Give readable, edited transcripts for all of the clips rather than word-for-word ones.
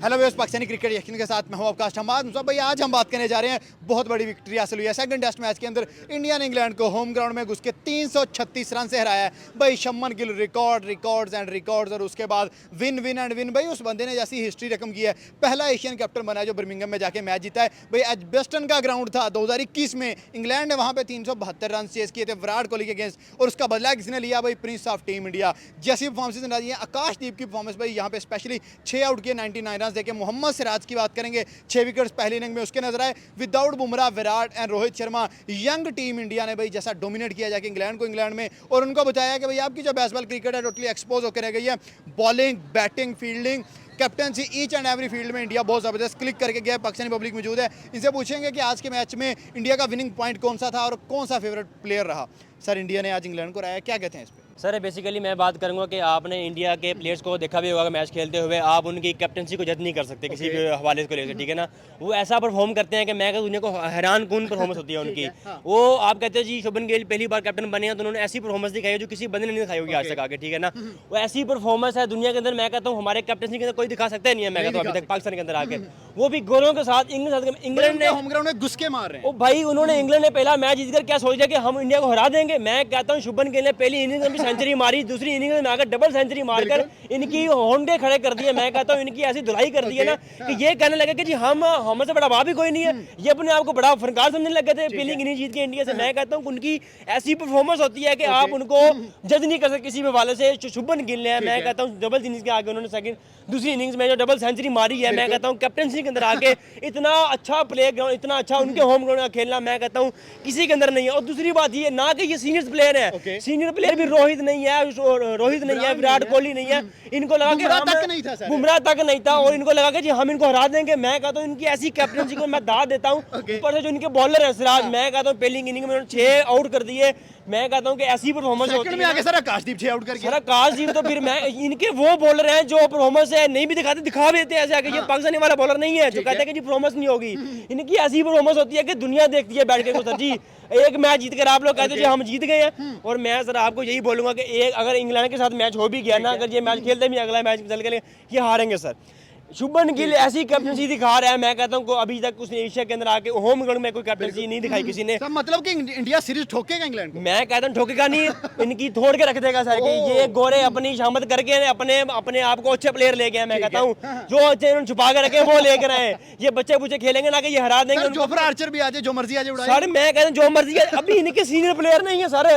Hello viewers, Pakistani cricket यकीन के साथ मैं हूं आपका हमाद मुसअब भाई। आज हम बात करने जा रहे हैं बहुत बड़ी विक्ट्री हासिल हुई है सेकंड टेस्ट मैच के अंदर। इंडिया ने इंग्लैंड को होम ग्राउंड में घुस के 336 रन से हराया है भाई। शम्मन गिल रिकॉर्ड्स एंड रिकॉर्ड्स, और उसके बाद विन एंड विन भाई। उस बंदे ने जैसी हिस्ट्री रकम की है, पहला एशियन कैप्टन बना है जो बर्मिंघम में जाके मैच जीता है भाई। एजबेस्टन का ग्राउंड था 2021 में, इंग्लैंड ने वहाँ पे 372 रन चेस किए थे विराट कोहली के अगेंस्ट, और उसका बदला किसने लिया भाई? Prince of team India. जैसी परफॉर्मेंस नजर आई है, आकाशदीप की परफॉर्मेंस भाई यहाँ पे स्पेशली 6 आउट किए 99 रन देके। मोहम्मद सिराज की बात करेंगे, 6 विकेट्स पहली इनिंग में उसके नजर आए। Without Bumrah, Virat and Rohit Sharma, young team India ने भाई जैसा डोमिनेट किया जाके इंग्लैंड को इंग्लैंड में, और उनको बताया कि भाई आपकी जो बेसबॉल क्रिकेट है टोटली एक्सपोज होकर रह गई है। Bowling, batting, fielding, captaincy, each and every field में इंडिया बहुत ज़बरदस्त क्लिक करके गया। पाकिस्तानी पब्लिक मौजूद है, इनसे पूछेंगे कि आज के मैच में इंडिया का विनिंग पॉइंट कौन सा था और कौन सा फेवरेट प्लेयर रहा। सर, इंडिया ने आज इंग्लैंड को हराया, क्या कहते हैं इस पर? सर बेसिकली मैं बात करूंगा कि आपने इंडिया के प्लेयर्स को देखा भी होगा मैच खेलते हुए, आप उनकी कैप्टनसी को जज नहीं कर सकते किसी भी हवाले को लेकर, ठीक है ना। वो ऐसा परफॉर्म करते हैं कि मैं दुनिया को हैरान कौन परफॉर्मेंस होती है उनकी। वो आप कहते हैं जी शुभमन गिल पहली बार कैप्टन बने हैं तो उन्होंने ऐसी परफॉर्मेंस दिखाई है जो किसी बंदे ने नहीं दिखाई होगी आज तक आगे, ठीक है ना। वो ऐसी परफॉर्मेंस है दुनिया के अंदर, मैं कहता हूँ हमारे कैप्टनसी के अंदर कोई दिखा सकता नहीं है। मैं कहता हूँ अभी तक पाकिस्तान के अंदर आके वो भी गोलों के साथ इंग्लैंड ने होम ग्राउंड में घुस के मार रहे हैं। ओ भाई, उन्होंने इंग्लैंड ने पहला मैच जीतकर क्या सोच लिया कि हम इंडिया को हरा देंगे। मैं कहता हूँ शुभमन गिल ने पहली इनिंग में भी सेंचुरी मारी, दूसरी इनिंग में आकर डबल सेंचुरी मारकर इनकी होंडे खड़े कर दिए। मैं कहता हूँ इनकी ऐसी धुलाई कर दी है ना कि ये कहने लगे कि जी हम हमसे बड़ा बाप ही कोई नहीं है। ये अपने आप को बड़ा फनकार समझने लगे थे पहली इनिंग जीत के इंडिया से। मैं कहता हूँ उनकी ऐसी परफॉर्मेंस होती है कि आप उनको जज नहीं कर सकते किसी भी हवाले से। शुभमन गिल ने, मैं कहता हूँ डबल इनिंग्स के आगे उन्होंने दूसरी इनिंग्स में जो डबल सेंचुरी मारी है, मैं कहता हूँ कैप्टनसी के अंदर आके इतना अच्छा प्ले ग्राउंड, इतना अच्छा उनके होम ग्राउंड का खेलना मैं कहता हूँ किसी के अंदर नहीं है। और दूसरी बात ये ना कि ये सीनियर प्लेयर है, सीनियर प्लेयर भी रोहित नहीं है, विराट कोहली नहीं है। इनको लगा कि बुमराह तक नहीं था और इनको लगा कि जी हम इनको हरा देंगे। मैं कहता हूँ इनकी ऐसी कैप्टनसी को मैं दाद देता हूँ। ऊपर से जो इनके बॉलर है सिराज, मैं कहता हूँ पहली इनिंग में 6 आउट कर दिए। मैं कहता हूँ कि ऐसी परफॉर्मेंस होती है। सर आकाशदीप 6 आउट करके, सर आकाशदीप तो फिर मैं इनके वो बॉलर हैं जो परफॉर्मेंस है नहीं भी दिखाते, दिखा भी देते हैं ऐसे आके। ये पाकिस्तानी वाला बॉलर नहीं है जो कहते हैं कि जी परफॉर्मेंस नहीं होगी। इनकी ऐसी परफॉर्मेंस होती है कि दुनिया देखती है बैठ के। सर जी एक मैच जीत कर आप लोग कहते हैं हम जीत गए हैं, और मैं सर आपको यही बोलूंगा कि एक अगर इंग्लैंड के साथ मैच हो भी गया ना, अगर ये मैच खेलते भी अगला मैच चल के ये हारेंगे सर। शुभमन गिल ऐसी कैप्टनसी दिखा रहा है, मैं कहता हूँ अभी तक उसने एशिया के अंदर आके होम ग्राउंड में कोई कैप्टनसी नहीं दिखाई किसी ने। मतलब कि इंडिया सीरीज ठोकेगा इंग्लैंड को? मैं कहता हूँ ठोकेगा नहीं, इनकी तोड़ के रख देगा सर। ये गोरे अपनी शामत करके अपने आप को अच्छे प्लेयर लेके आए। मैं कहता हूँ जो अच्छे उन्होंने छुपा के रखे वो लेकर आए। ये बच्चे बुच्चे खेलेंगे ना कि ये हरा देंगे। जोफ्रा आर्चर भी आ जाए, जो मर्जी आ जाए सर। मैं कहता हूँ जो मर्जी है, अभी इनके सीनियर प्लेयर नहीं है सर।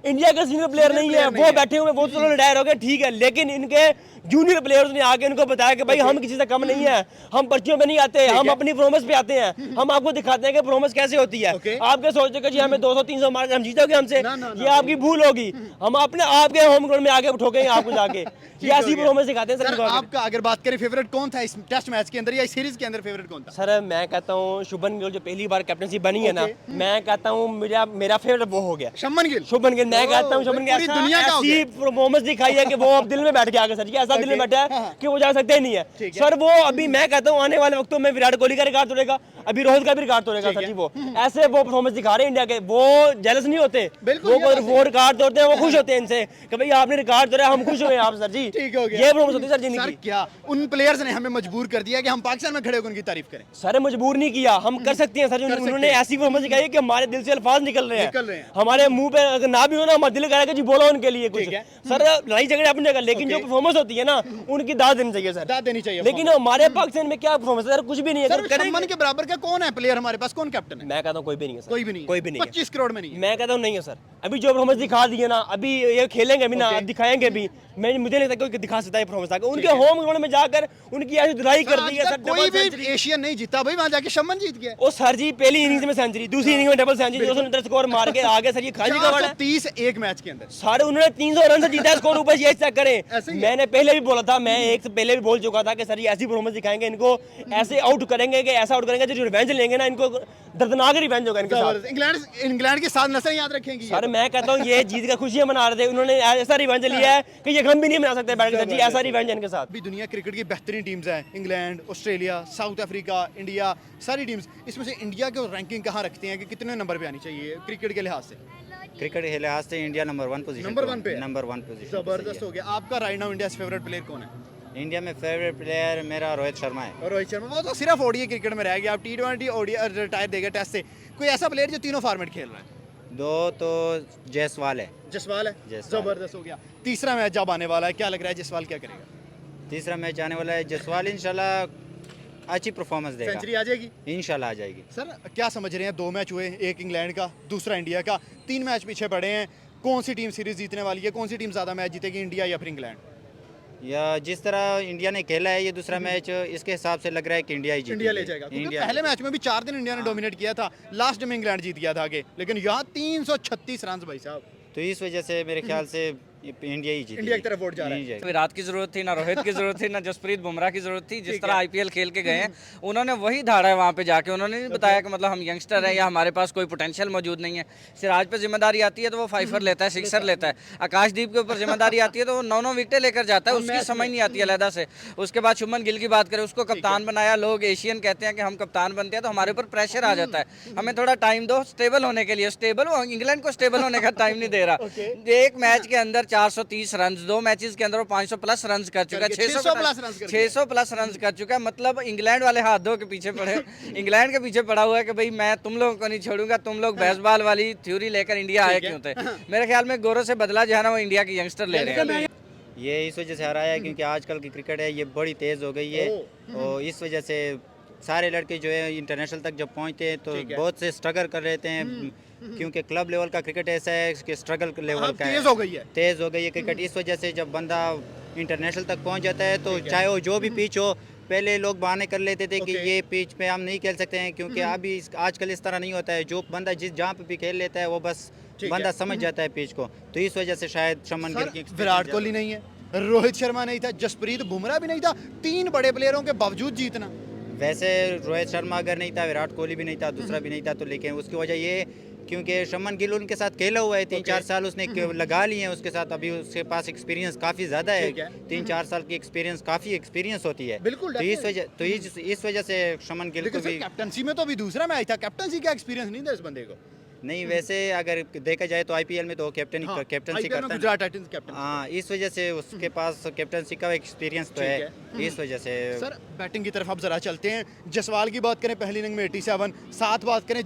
इंडिया के सीनियर प्लेयर नहीं है, वो बैठे हुए, वो तो रिटायर हो गए, ठीक है, लेकिन इनके जूनियर प्लेयर्स ने आके उनको बताया कि भाई हम किसी से कम नहीं है, हम पर्चियों पे नहीं आते, हम अपनी परफॉर्मेंस पे आते हैं, हम आपको दिखाते हैं कि परफॉर्मेंस कैसे होती है। आपके सोचते कि जी हमें 200-300 मार हम जीतोगे हमसे, ये आपकी भूल होगी। हम अपने आपके होम ग्राउंड में आगे ठोकेंगे आपको जाके। ये ऐसी परफॉर्मेंस दिखाते हैं सर। आपका अगर बात करें फेवरेट कौन था इस टेस्ट मैच के अंदर या इस सीरीज के अंदर, फेवरेट कौन था? सर मैं कहता हूँ शुभमन गिल जो पहली बार कैप्टनसी बनी है ना, मैं कहता हूँ मेरा फेवरेट वो हो गया शुभमन गिल। मैं कहता हूँ शुभमन गिल ऐसी परफॉर्मेंस दिखाई है कि वो अब दिल में बैठ गया सर। ऐसा दिल में बैठा है कि वो जा सकते ही नहीं है सर। वो अभी मैं कहता हूँ आने वाले वक्तों में विराट कोहली का रिकॉर्ड तोड़ेगा, अभी रोहित का भी रिकॉर्ड तोड़ेगा सर जी। वो ऐसे वो परफॉर्मेंस दिखा रहे हैं इंडिया के, वो जेलस नहीं होते, वो रिकॉर्ड तोड़ते हैं, वो खुश होते हैं इनसे कि भाई आपने रिकॉर्ड तोड़ा, हम खुश हुए आप सर जी। ये परफॉर्मेंस होती है सर जिंदगी। क्या उन प्लेयर्स ने हमें मजबूर कर दिया कि हम पाकिस्तान में खड़े होकर उनकी तारीफ करें? सर मजबूर नहीं किया, हम कर सकते हैं सर। उन्होंने ऐसी परफॉर्मेंस दिखाई है कि हमारे दिल से अल्फाज निकल रहे हैं, हमारे मुंह पे अगर ना भी हो ना हमारा दिल करेगा कि जी बोलो उनके लिए कुछ। सर लड़ाई झगड़े अपनी जगह, लेकिन जो परफॉर्मेंस होती है ना उनकी दाद देनी चाहिए सर, दाद देनी चाहिए। लेकिन हमारे पाकिस्तान में क्या परफॉर्मेंस है सर? कुछ भी नहीं है सर। शुभमन के बराबर का कौन है प्लेयर हमारे पास? कौन कैप्टन है? मैं कहता हूँ कोई भी नहीं है सर, कोई भी नहीं 25 करोड़ में नहीं है। मैं कहता हूँ नहीं है सर। अभी जो परफॉर्मेंस दिखा दी है ना, अभी ये खेलेंगे भी ना, दिखाएंगे भी, मुझे नहीं लगता कोई दिखा सकता है परफॉर्मेंस आके। उनके होम ग्राउंड में जाकर उनकी ऐसी धुलाई कर दी है सर। कोई भी एशियन नहीं जीता भाई, वहां जाके शुभमन जीत गया। ओ सर जी पहली इनिंग्स में सेंचुरी, दूसरी इनिंग्स में डबल सेंचुरी, 200 स्कोर मार के आगे सर। ये खाली का वाला 30 एक मैच के अंदर सारे उन्होंने 300 रन से जीता स्कोर। ऊपर ये चेक करें, मैंने पहले भी बोला था, मैं एक से पहले भी बोल चुका था कि सर ये ऐसी परफॉर्मेंस दिखाएंगे, इनको ऐसे आउट करेंगे कि ऐसा आउट करेंगे जो रिवेंज लेंगे ना, इनको दर्दनाक रिवेंज होगा इनके साथ। इंग्लैंड के साथ नस्लें याद रखेंगी सर। मैं कहता हूँ ये जीत का खुशियां मना रहे थे, उन्होंने ऐसा रिवेंज लिया है कि ये गम भी नहीं मना सकते बैठ के जी। ऐसा रिवेंज इनके साथ। भी दुनिया क्रिकेट की बेहतरीन टीम्स हैं, England, Australia, south Africa, India, सारी टीम्स। इसमें से इंडिया को रैंकिंग कहाँ रखते हैं कि कितने नंबर पे आनी चाहिए क्रिकेट के लिहाज से? क्रिकेट के लिहाज से इंडिया नंबर 1 पोजीशन, नंबर 1 पे, नंबर 1 पोजीशन। जबरदस्त हो गया। आपका right now India favourite player कौन है? इंडिया में फेवरेट प्लेयर मेरा रोहित शर्मा है। और रोहित शर्मा वो तो सिर्फ ओडीआई क्रिकेट में रह गया, अब T20 ओडीआई रिटायर देगा टेस्ट से। कोई ऐसा प्लेयर जो तीनों फॉर्मेट खेल रहा है? दो तो जायसवाल है। जसवाल है, जायसवाल। जबरदस्त हो गया। तीसरा मैच जब आने वाला है, क्या लग रहा है जसवाल क्या करेगा? तीसरा मैच आने वाला है, जायसवाल इंशाल्लाह अच्छी परफॉर्मेंस देगा, सेंचुरी आ जाएगी इंशाल्लाह आ जाएगी। सर। क्या समझ रहे हैं, 2 मैच हुए, एक इंग्लैंड का दूसरा इंडिया का, 3 मैच पीछे पड़े हैं, कौन सी टीम सीरीज जीतने वाली है? कौन सी टीम ज़्यादा मैच जीतेगी, इंडिया या फिर इंग्लैंड? या जिस तरह इंडिया ने खेला है ये दूसरा मैच, इसके हिसाब से लग रहा है कि इंडिया ही जीतेगी। इंडिया ले जाएगा, क्योंकि इंडिया पहले मैच में भी 4 दिन इंडिया ने डोमिनेट किया था, लास्ट में इंग्लैंड जीत गया था आगे, लेकिन यहाँ 336 रन भाई साहब। तो इस वजह से मेरे ख्याल से इंडिया ही जीतेगी। इंडिया की तरफ वोट जा रहा है। इंडिया ही। विराट की जरूरत थी ना, रोहित की जरूरत थी ना, जसप्रीत बुमराह की जरूरत थी। जिस तरह आईपीएल खेल के गए हैं उन्होंने वही धाड़ा है वहाँ पे जाके। उन्होंने नहीं बताया कि मतलब हम यंगस्टर हैं या हमारे पास कोई पोटेंशियल मौजूद नहीं है। सिराज पे जिम्मेदारी आती है तो वो फाइफर लेता है, सिक्सर लेता है। आकाशदीप के ऊपर जिम्मेदारी आती है तो वो 9 विकेटें लेकर जाता है, उसकी समझ नहीं आती अलहदा से। उसके बाद शुभमन गिल की बात करें, उसको कप्तान बनाया, लोग एशियन कहते हैं कि हम कप्तान बनते हैं तो हमारे ऊपर प्रेशर आ जाता है। हमें थोड़ा टाइम दो स्टेबल होने के लिए। स्टेबल, वो इंग्लैंड को स्टेबल होने का टाइम नहीं दे रहा। एक मैच के अंदर 430 रन, 2 मैचेस के अंदर वो 500 प्लस रन कर चुका है, 600 प्लस रन कर चुका है। मतलब इंग्लैंड वाले हाथ धो के पीछे पड़े, इंग्लैंड के पीछे पड़ा हुआ है कि भाई मैं तुम लोगों को नहीं छोड़ूंगा, तुम लोग बेसबॉल वाली थ्योरी लेकर इंडिया आए क्यों थे। मेरे ख्याल में गौरव से बदला जो है ना वो इंडिया के यंगस्टर ले रहे हैं। ये इस वजह से हराया है क्योंकि आजकल की क्रिकेट है ये बड़ी तेज़ हो गई है, और इस वजह से सारे लड़के जो है इंटरनेशनल तक जब पहुंचते हैं तो बहुत से स्ट्रगल कर रहे हैं, क्योंकि क्लब लेवल का क्रिकेट ऐसा है कि स्ट्रगल लेवल का तेज हो गई है। तेज़ हो गई है क्रिकेट। इस वजह से जब बंदा इंटरनेशनल तक पहुंच जाता है तो चाहे वो जो भी पिच हो, पहले लोग बहाने कर लेते थे कि ये पिच पे हम नहीं खेल सकते हैं, क्योंकि अभी आजकल इस तरह नहीं होता है। जो बंदा जिस जहाँ पे भी खेल लेता है वो बस बंदा समझ जाता है पिच को, तो इस वजह से शायद शुभमन गिल की विराट कोहली नहीं है, रोहित शर्मा नहीं था, जसप्रीत बुमराह भी नहीं था, 3 बड़े प्लेयरों के बावजूद जीतना। वैसे रोहित शर्मा अगर नहीं था, विराट कोहली भी नहीं था, दूसरा भी नहीं था, तो लेकिन उसकी वजह ये क्योंकि शुभमन गिल उनके साथ खेला हुआ है, 3-4 साल उसने लगा लिए हैं उसके साथ। अभी उसके पास एक्सपीरियंस काफ़ी ज़्यादा है, 3-4 साल की एक्सपीरियंस काफ़ी एक्सपीरियंस होती है। बिल्कुल, तो इस वजह से शुभमन गिल को भी कैप्टनसी में तो अभी दूसरा मैच था, कैप्टनसी का एक्सपीरियंस नहीं था इस बंदे को। नहीं, वैसे अगर देखा जाए तो आईपीएल में तो कैप्टनसी IPL करता में है। Gujarat Titans captain. हाँ, इस वजह से उसके पास कैप्टनसी का एक्सपीरियंस तो है, इस वजह से। सर बैटिंग की तरफ अब जरा चलते हैं। जसवाल की बात करें पहली इनिंग में 87, 7 बात करें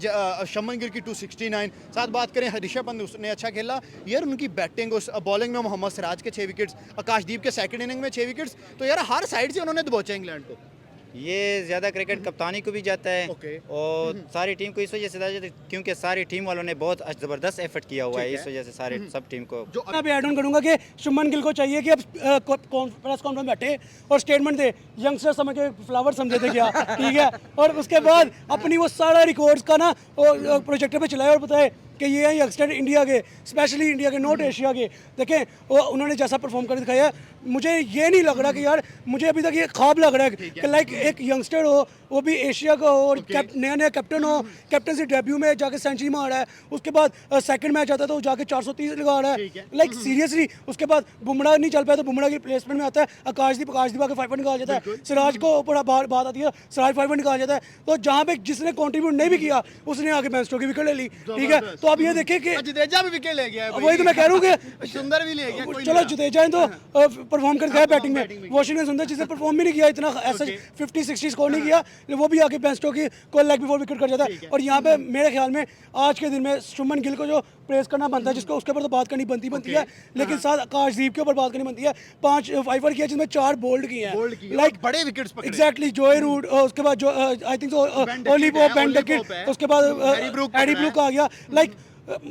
शुभमन गिल की 269, 7 बात करें ऋषभ पंत उसने अच्छा खेला यार। उनकी बैटिंग, उस बॉलिंग में मोहम्मद सिराज के 6 विकेट्स, आकाशदीप के सेकंड इनिंग में 6 विकेट्स, तो यार हर साइड से उन्होंने दबोचा इंग्लैंड को। ये ज़्यादा क्रिकेट कप्तानी को भी जाता है, और सारी टीम को इस वजह से जाता है क्योंकि सारी टीम वालों ने बहुत ज़बरदस्त एफर्ट किया हुआ है, इस वजह से सारे सब टीम को। जो मैं भी ऐड ऑन करूंगा कि शुभमन गिल को चाहिए कि अब प्रेस कॉन्फ्रेंस बैठे और स्टेटमेंट दे, यंगस्टर समझ के फ्लावर समझे थे क्या, ठीक है, और उसके बाद अपनी वो सारा रिकॉर्ड्स का ना प्रोजेक्टर पे चलाए और बताए कि ये हैं यंगस्टर इंडिया के, स्पेशली इंडिया के, नॉट एशिया के। देखें वो उन्होंने जैसा परफॉर्म कर दिखाया, मुझे ये नहीं लग रहा कि यार, मुझे अभी तक ये ख्वाब लग रहा है कि लाइक एक यंगस्टर हो, वो भी एशिया का हो, और नया नया कैप्टन हो, कैप्टन से डेब्यू में जाके सेंचुरी मार रहा है, उसके बाद सेकंड मैच आता है तो जाके 430 लगा रहा है, लाइक सीरियसली। उसके बाद बुमराह नहीं चल पाया तो बुमराह की प्लेसमेंट में आता है आकाशदीप आके 5 निकाल जाता है, सिराज को ऊपर बात आती है, सिराज 5 निकाल जाता है। तो जहाँ पे जिसने कॉन्ट्रीब्यूट नहीं भी किया उसने आगे बेंचो की विकेट ले ली, ठीक है। तो अब ये देखें कि जडेजा भी विकेट ले गया है, वही तो मैं कह रहा हूँ कि सुंदर भी ले गया, कोई चलो जडेजा तो परफॉर्म कर गया बैटिंग में, वॉशिंगटन सुंदर जिसने परफॉर्म भी नहीं किया इतना, ऐसा 50-60 स्कोर नहीं किया, वो भी आके बेंचो की कोई लेग बिफोर विकेट कर जाता है। और यहाँ पे मेरे ख्याल में आज के दिन में शुभमन गिल को जो प्रेस करना बनता है, जिसको उसके ऊपर तो बात करनी बनती है, लेकिन साथ आकाशदीप के ऊपर बात करनी बनती है। 5 फाइवर किया जिसमें 4 बोल्ड किए हैं, लाइक बड़े विकेट्स पकड़े। एग्जैक्टली, जॉय रूट, उसके बाद जो I think Ollie Pope, Ben Duckett, उसके बाद एडी ब्रूक आ गया। लाइक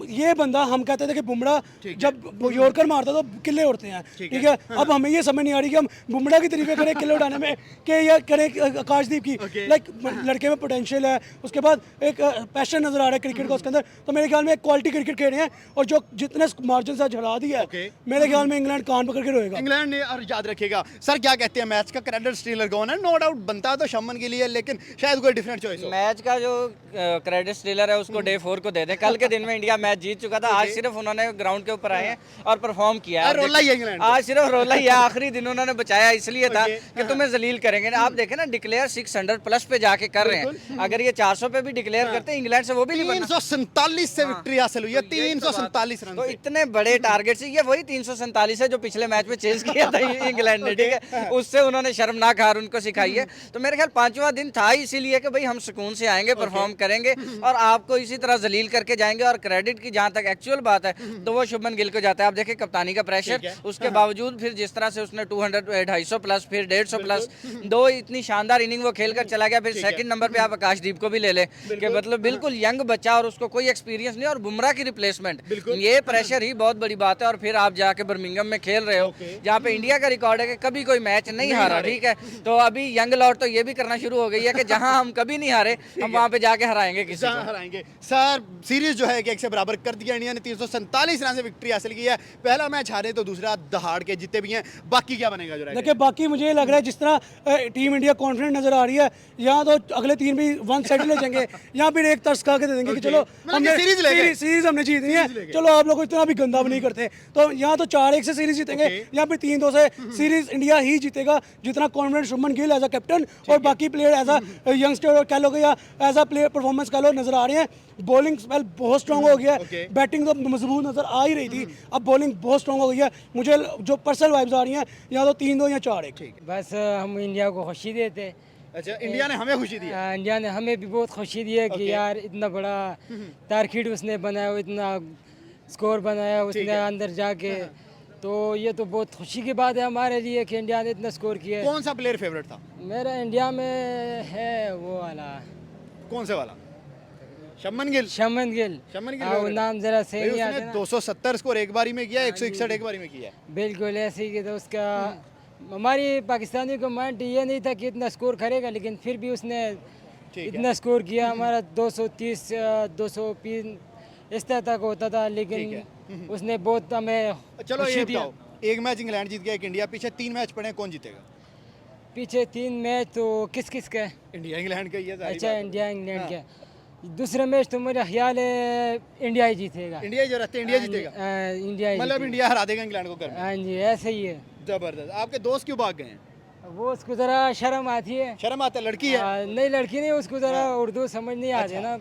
ये बंदा, हम कहते थे कि बुमराह जब यॉर्कर मारता तो किले उड़ते हैं, ठीक है। अब हमें ये समझ नहीं आ रही कि हम बुमराह की तरीके करें किले उड़ाने में कि या करें आकाशदीप की। लाइक लड़के में पोटेंशियल है, उसके बाद एक पैशन नजर आ रहा है क्रिकेट का उसके अंदर। तो मेरे ख्याल में क्वालिटी क्रिकेट खेल रहे हैं, और जो जितने मार्जिन से हरा दिया है, मेरे ख्याल में इंग्लैंड कान पकड़ के रोएगा। इंग्लैंड ने, और याद रखिएगा सर क्या कहते हैं, मैच का क्रेडिट स्टीलर कौन है? नो डाउट बनता तो शुभमन के लिए, लेकिन शायद कोई डिफरेंट चॉइस हो। मैच का जो क्रेडिट स्टीलर है उसको डे 4 को दे दें। कल के दिन में इंडिया मैच जीत चुका था। आज सिर्फ उन्होंने ग्राउंड के ऊपर आए हैं और परफॉर्म किया है। रोला ही है इंग्लैंड को। आज सिर्फ रोला ही है, आखिरी दिन उन्होंने बचाया इसलिए था कि तुम्हें जलील करेंगे ना। आप देखें ना, डिक्लेयर 600 प्लस पे जाके कर रहे हैं। अगर ये 400 पे भी डिक्लेयर करते इंग्लैंड से वो भी नहीं बनना। 347 से विक्ट्री हासिल हुई है, 347 रन तो से। इतने बड़े टारगेट से, ये वही 347 है जो पिछले मैच में चेज किया था इंग्लैंड ने, ठीक है। उससे उन्होंने शर्मनाक हार उनको सिखाई है। तो मेरे ख्याल 5वां दिन था इसीलिए कि भाई हम सुकून से आएंगे, परफॉर्म करेंगे और आपको इसी तरह जलील करके जाएंगे। और क्रेडिट की जहां तक एक्चुअल बात है तो वो शुभमन गिल को जाता है। आप देखिए कप्तानी का प्रेशर, उसके बावजूद फिर जिस तरह से उसने 200 250 प्लस फिर 150 प्लस दो इतनी शानदार इनिंग वो खेल कर चला गया। फिर सेकंड नंबर पे आप आकाशदीप को भी ले ले कि मतलब बिल्कुल यंग बच्चा और उसको कोई एक्सपीरियंस नहीं, और बुमराह की रिप्लेसमेंट, ये प्रेशर ही बहुत बड़ी बात है। और फिर आप जाके बर्मिंघम में खेल रहे हो जहाँ पे इंडिया का रिकॉर्ड है कि कभी कोई मैच नहीं हारा, ठीक है। तो अभी यंग लॉट तो ये भी करना शुरू हो गई है कि जहाँ हम कभी नहीं हारे हम वहाँ पे जाके हराएंगे किसी को। हराएंगे सर। सीरीज जो है कि 1 से बराबर कर दिया इंडिया ने, 347 रन से विक्ट्री हासिल की है। पहला मैच हारे तो दूसरा दहाड़ के जीते भी हैं। बाकी क्या बनेगा जो देखिए बाकी मुझे ये लग रहा है जिस तरह टीम इंडिया कॉन्फिडेंट नजर आ रही है, यहाँ तो अगले 3 भी 1 साइड ले जाएंगे, यहाँ फिर एक तरस खा के दे देंगे कि चलो हमने सीरीज हमने जीतनी है, चलो आप लोग इतना भी गंदा भी नहीं करते। तो यहाँ तो 4-1 से सीरीज जीतेंगे, यहाँ फिर 3-2 से सीरीज इंडिया ही जीतेगा। जितना confident Shubman Gill as a captain और बाकी प्लेयर एज अ यंगस्टर कह लो या एज अ प्लेयर परफॉर्मेंस कह लो नजर आ रहे हैं। बॉलिंग स्पेल बहुत स्ट्रांग हो गया है, बैटिंग तो मजबूत नजर आ ही रही थी, अब बॉलिंग बहुत स्ट्रांग हो गई है। मुझे जो पर्सनल वाइब्स आ रही हैं यहाँ तो 3-2 या 4-1। बस हम इंडिया को खुशी देते। अच्छा, इंडिया ने हमें खुशी दी है। इंडिया ने हमें भी बहुत खुशी दी है कि यार इतना बड़ा टारगेट उसने बनाया, इतना स्कोर बनाया उसने अंदर जाके, तो ये तो बहुत खुशी की बात है हमारे लिए कि इंडिया ने इतना स्कोर किया है। कौन सा प्लेयर फेवरेट था? मेरा इंडिया में है वो वाला, कौन से वाला? शुभमन गिल। शुभमन गिल, शुभमन गिल वो नाम जरा सही नहीं आता उसने ना। 270 स्कोर एक बारी में किया, 161 एक बारी में किया। बिल्कुल ऐसे ही कि तो उसका हमारी पाकिस्तानी को माइंड ये नहीं था कि इतना स्कोर करेगा, लेकिन फिर भी उसने इतना स्कोर किया। हमारा 230 203 इस तरह तक होता था, लेकिन उसने बहुत हमें चलो खुशी ये दिया। बताओ, एक मैच इंग्लैंड जीत गया, एक इंडिया। पीछे 3 मैच पड़े हैं, कौन जीतेगा? पीछे 3 मैच तो किस किस का है? इंडिया इंग्लैंड का ही है, जाहिर अच्छा बात है। इंडिया इंग्लैंड का। दूसरा मैच तो मेरा ख्याल है इंडिया ही जीतेगा। इंडिया जो रहते हैं इंडिया जीतेगा, इंडिया ही मतलब जीतेगा। इंडिया हरा देगा इंग्लैंड को। कर हाँ जी ऐसे ही है। जबरदस्त। आपके दोस्त क्यों भाग गए हैं? वो उसको ज़रा शर्म आती है। शर्म आता है? लड़की है? नहीं लड़की नहीं, उसको ज़रा उर्दू समझ नहीं आती है ना।